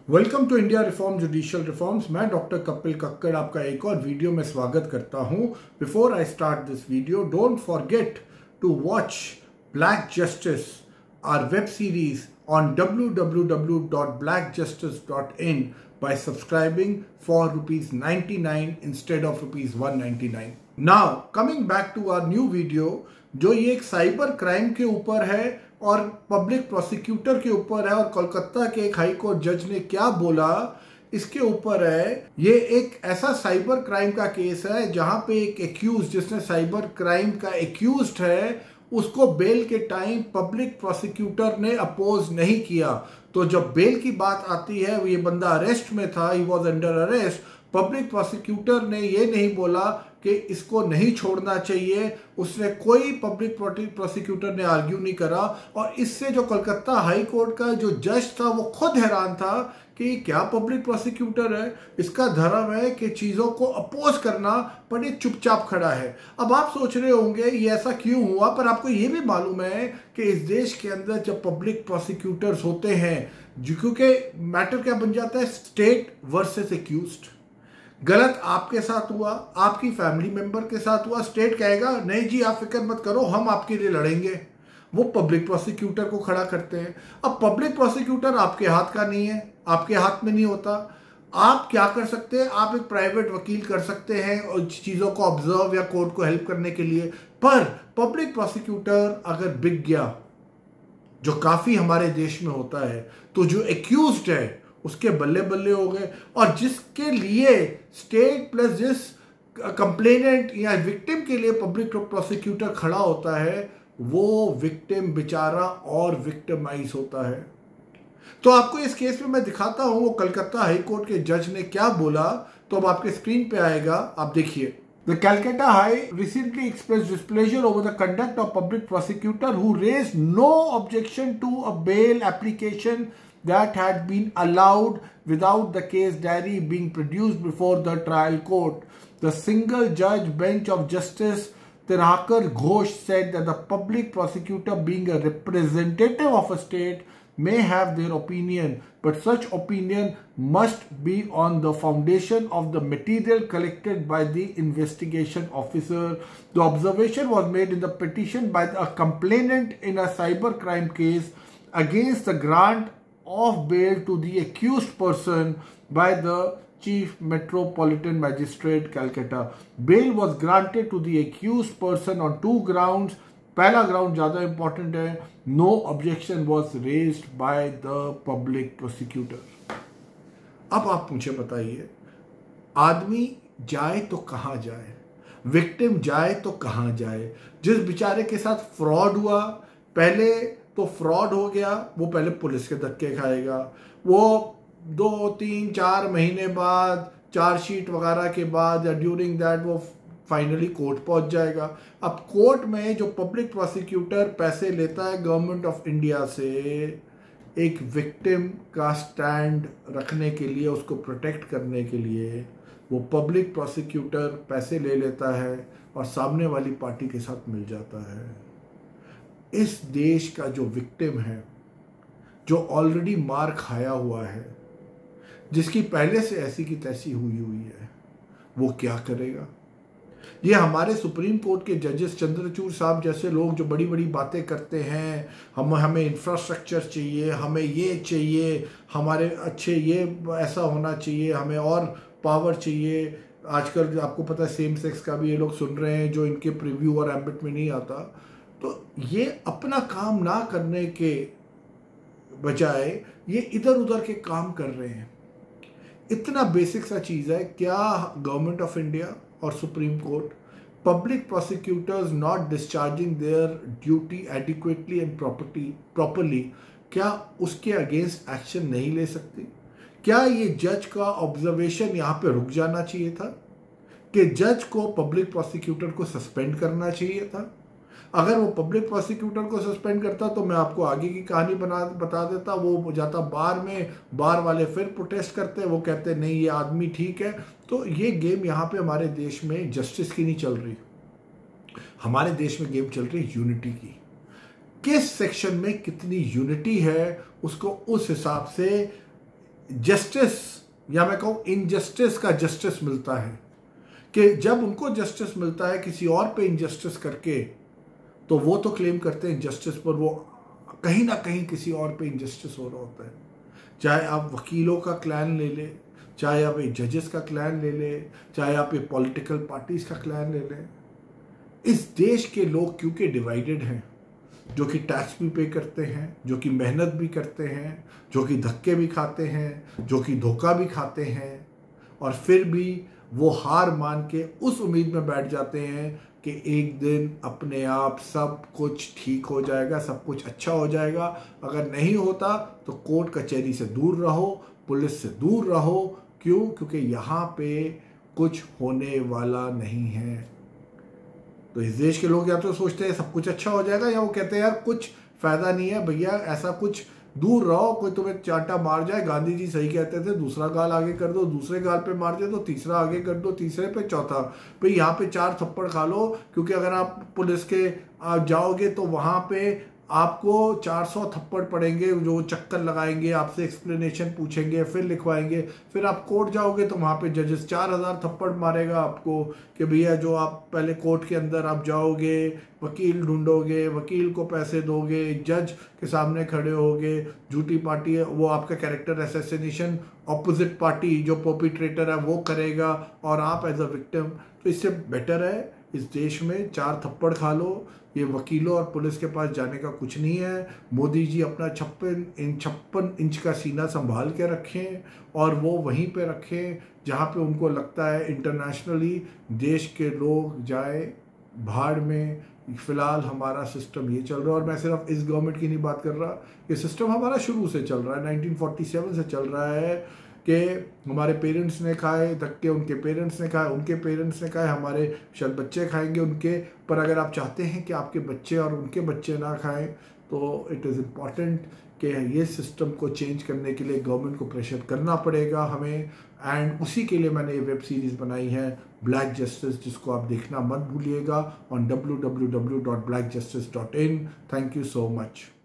Welcome to India reform judicial reforms. मैं doctor Kapil Kakkar आपका एक और वीडियो में स्वागत करता हूं। Before I start this video, don't forget to watch black justice, our web series on www.blackjustice.in by subscribing for ₹99 instead of ₹199. Now coming back to our new video, जो ये एक साइबर क्राइम के ऊपर है और पब्लिक प्रोसिक्यूटर के ऊपर है और कोलकाता के एक हाई कोर्ट जज ने क्या बोला इसके ऊपर है। ये एक ऐसा साइबर क्राइम का केस है जहां पे एक एक्यूज, जिसने साइबर क्राइम का एक्यूज्ड है, उसको बेल के टाइम पब्लिक प्रोसिक्यूटर ने अपोज नहीं किया। तो जब बेल की बात आती है, ये बंदा अरेस्ट में था, he was under arrest, public prosecutor ने ये नहीं बोला कि इसको नहीं छोड़ना चाहिए। उसने कोई पब्लिक प्रोसिक्यूटर ने आर्ग्यू नहीं करा। और इससे जो कोलकाता हाई कोर्ट का जो जज था वो खुद हैरान था कि क्या पब्लिक प्रोसिक्यूटर है, इसका धर्म है कि चीजों को अपोज करना, पर ये चुपचाप खड़ा है। अब आप सोच रहे होंगे ये ऐसा क्यों हुआ, पर आपको ये भी मालूम है कि इस देश के अंदर जब पब्लिक प्रोसिक्यूटर्स होते हैं, क्योंकि मैटर क्या बन जाता है, स्टेट वर्सेस एक्यूज्ड। गलत आपके साथ हुआ, आपकी फैमिली मेंबर के साथ हुआ, स्टेट कहेगा नहीं जी आप फिक्र मत करो, हम आपके लिए लड़ेंगे। वो पब्लिक प्रोसिक्यूटर को खड़ा करते हैं। अब पब्लिक प्रोसिक्यूटर आपके हाथ का नहीं है, आपके हाथ में नहीं होता। आप क्या कर सकते हैं, आप एक प्राइवेट वकील कर सकते हैं और चीजों को ऑब्जर्व या कोर्ट को हेल्प करने के लिए। पर पब्लिक प्रोसिक्यूटर अगर बिक गया, जो काफी हमारे देश में होता है, तो जो एक्यूज्ड है उसके बल्ले बल्ले हो गए। और जिसके लिए स्टेट प्लस जिस कंप्लेनेंट या विक्टिम के लिए पब्लिक प्रोसिक्यूटर खड़ा होता है, वो विक्टिम बेचारा और विक्टिमाइज होता है। तो आपको इस केस में मैं दिखाता हूं वो कलकत्ता हाई कोर्ट के जज ने क्या बोला। तो अब आपके स्क्रीन पे आएगा, आप देखिए। The Calcutta High recently expressed displeasure over the conduct of public prosecutor who raised no objection to a bail application that had been allowed without the case diary being produced before the trial court. The single judge bench of Justice Tirhakar Ghosh said that the public prosecutor, being a representative of a state, may have their opinion, but such opinion must be on the foundation of the material collected by the investigation officer. The observation was made in the petition by a complainant in a cybercrime case against the grant of bail to the accused person by the Chief Metropolitan Magistrate, Calcutta. Bail was granted to the accused person on two grounds. पहला ground ज्यादा important है, no objection was raised by the public prosecutor. अब आप मुझे बताइए, आदमी जाए तो कहां जाए, विक्टिम जाए तो कहां जाए। जिस बेचारे के साथ फ्रॉड हुआ, पहले तो फ्रॉड हो गया, वो पहले पुलिस के धक्के खाएगा, वो 2, 3, 4 महीने बाद चार्जशीट वगैरह के बाद या ड्यूरिंग दैट वो फाइनली कोर्ट पहुंच जाएगा। अब कोर्ट में जो पब्लिक प्रोसिक्यूटर पैसे लेता है गवर्नमेंट ऑफ इंडिया से, एक विक्टिम का स्टैंड रखने के लिए, उसको प्रोटेक्ट करने के लिए, वो पब्लिक प्रोसिक्यूटर पैसे ले लेता है और सामने वाली पार्टी के साथ मिल जाता है। इस देश का जो विक्टिम है, जो ऑलरेडी मार खाया हुआ है, जिसकी पहले से ऐसी की तैसी हुई है, वो क्या करेगा। ये हमारे सुप्रीम कोर्ट के जजेस चंद्रचूड़ साहब जैसे लोग जो बड़ी बड़ी बातें करते हैं, हमें इंफ्रास्ट्रक्चर चाहिए, हमें ये चाहिए, हमारे अच्छे ये ऐसा होना चाहिए, हमें और पावर चाहिए। आजकल आपको पता है सेम सेक्स का भी ये लोग सुन रहे हैं, जो इनके प्रीव्यू और एम्बिट में नहीं आता। तो ये अपना काम ना करने के बजाय ये इधर उधर के काम कर रहे हैं। इतना बेसिक सा चीज है, क्या गवर्नमेंट ऑफ इंडिया और supreme court public prosecutors not discharging there duty adequately and properly, क्या उसके अगेंस्ट एक्शन नहीं ले सकती? क्या ये जज का ऑब्जर्वेशन यहाँ पे रुक जाना चाहिए था कि जज को पब्लिक प्रोसिक्यूटर को सस्पेंड करना चाहिए था? अगर वो पब्लिक प्रोसिक्यूटर को सस्पेंड करता तो मैं आपको आगे की कहानी बता देता। वो जाता बार में, बार वाले फिर प्रोटेस्ट करते, वो कहते नहीं ये आदमी ठीक है। तो ये गेम यहाँ पे हमारे देश में जस्टिस की नहीं चल रही, हमारे देश में गेम चल रही यूनिटी की। किस सेक्शन में कितनी यूनिटी है उसको उस हिसाब से जस्टिस या मैं कहूँ इनजस्टिस का जस्टिस मिलता है, कि जब उनको जस्टिस मिलता है किसी और पे इनजस्टिस करके, तो वो तो क्लेम करते हैं जस्टिस पर, वो कहीं ना कहीं किसी और पे इनजस्टिस हो रहा होता है। चाहे आप वकीलों का क्लैन ले ले, चाहे आप एक जजेस का क्लैन ले ले, चाहे आप एक पॉलिटिकल पार्टीज का क्लैन ले लें। इस देश के लोग क्योंकि डिवाइडेड हैं, जो कि टैक्स भी पे करते हैं, जो कि मेहनत भी करते हैं, जो कि धक्के भी खाते हैं, जो कि धोखा भी खाते हैं, और फिर भी वो हार मान के उस उम्मीद में बैठ जाते हैं कि एक दिन अपने आप सब कुछ ठीक हो जाएगा, सब कुछ अच्छा हो जाएगा। अगर नहीं होता तो कोर्ट कचहरी से दूर रहो, पुलिस से दूर रहो। क्यों? क्योंकि यहाँ पे कुछ होने वाला नहीं है। तो इस देश के लोग या तो सोचते हैं सब कुछ अच्छा हो जाएगा, या वो कहते हैं यार कुछ फायदा नहीं है भैया, ऐसा कुछ दूर रहो, कोई तुम्हें चांटा मार जाए। गांधी जी सही कहते थे, दूसरा गाल आगे कर दो, दूसरे गाल पे मार दे तो तीसरा आगे कर दो, तीसरे पे चौथा, भाई यहाँ पे 4 थप्पड़ खा लो। क्योंकि अगर आप पुलिस के जाओगे तो वहाँ पे आपको 400 थप्पड़ पड़ेंगे, जो चक्कर लगाएंगे, आपसे एक्सप्लेनेशन पूछेंगे, फिर लिखवाएंगे। फिर आप कोर्ट जाओगे तो वहाँ पे जजेस 4000 थप्पड़ मारेगा आपको, कि भैया जो आप पहले कोर्ट के अंदर आप जाओगे, वकील ढूंढोगे, वकील को पैसे दोगे, जज के सामने खड़े होगे, झूठी पार्टी है वो आपका कैरेक्टर असैसिनेशन, ऑपोजिट पार्टी जो परपेट्रेटर है वो करेगा, और आप एज अ विक्टिम। तो इससे बेटर है इस देश में 4 थप्पड़ खा लो। ये वकीलों और पुलिस के पास जाने का कुछ नहीं है। मोदी जी अपना 56 इंच का सीना संभाल के रखें, और वो वहीं पे रखें जहाँ पे उनको लगता है इंटरनेशनली देश के लोग जाए भाड़ में। फिलहाल हमारा सिस्टम ये चल रहा है, और मैं सिर्फ इस गवर्नमेंट की नहीं बात कर रहा, ये सिस्टम हमारा शुरू से चल रहा है, 1947 से चल रहा है, कि हमारे पेरेंट्स ने खाए धक्के, उनके पेरेंट्स ने खाए, उनके पेरेंट्स ने खाए, हमारे शायद बच्चे खाएंगे उनके। पर अगर आप चाहते हैं कि आपके बच्चे और उनके बच्चे ना खाएं, तो इट इज़ इम्पॉर्टेंट कि ये सिस्टम को चेंज करने के लिए गवर्नमेंट को प्रेशर करना पड़ेगा हमें। एंड उसी के लिए मैंने ये वेब सीरीज़ बनाई है ब्लैक जस्टिस, जिसको आप देखना मत भूलिएगा on www.blackjustice.in। Thank you so much.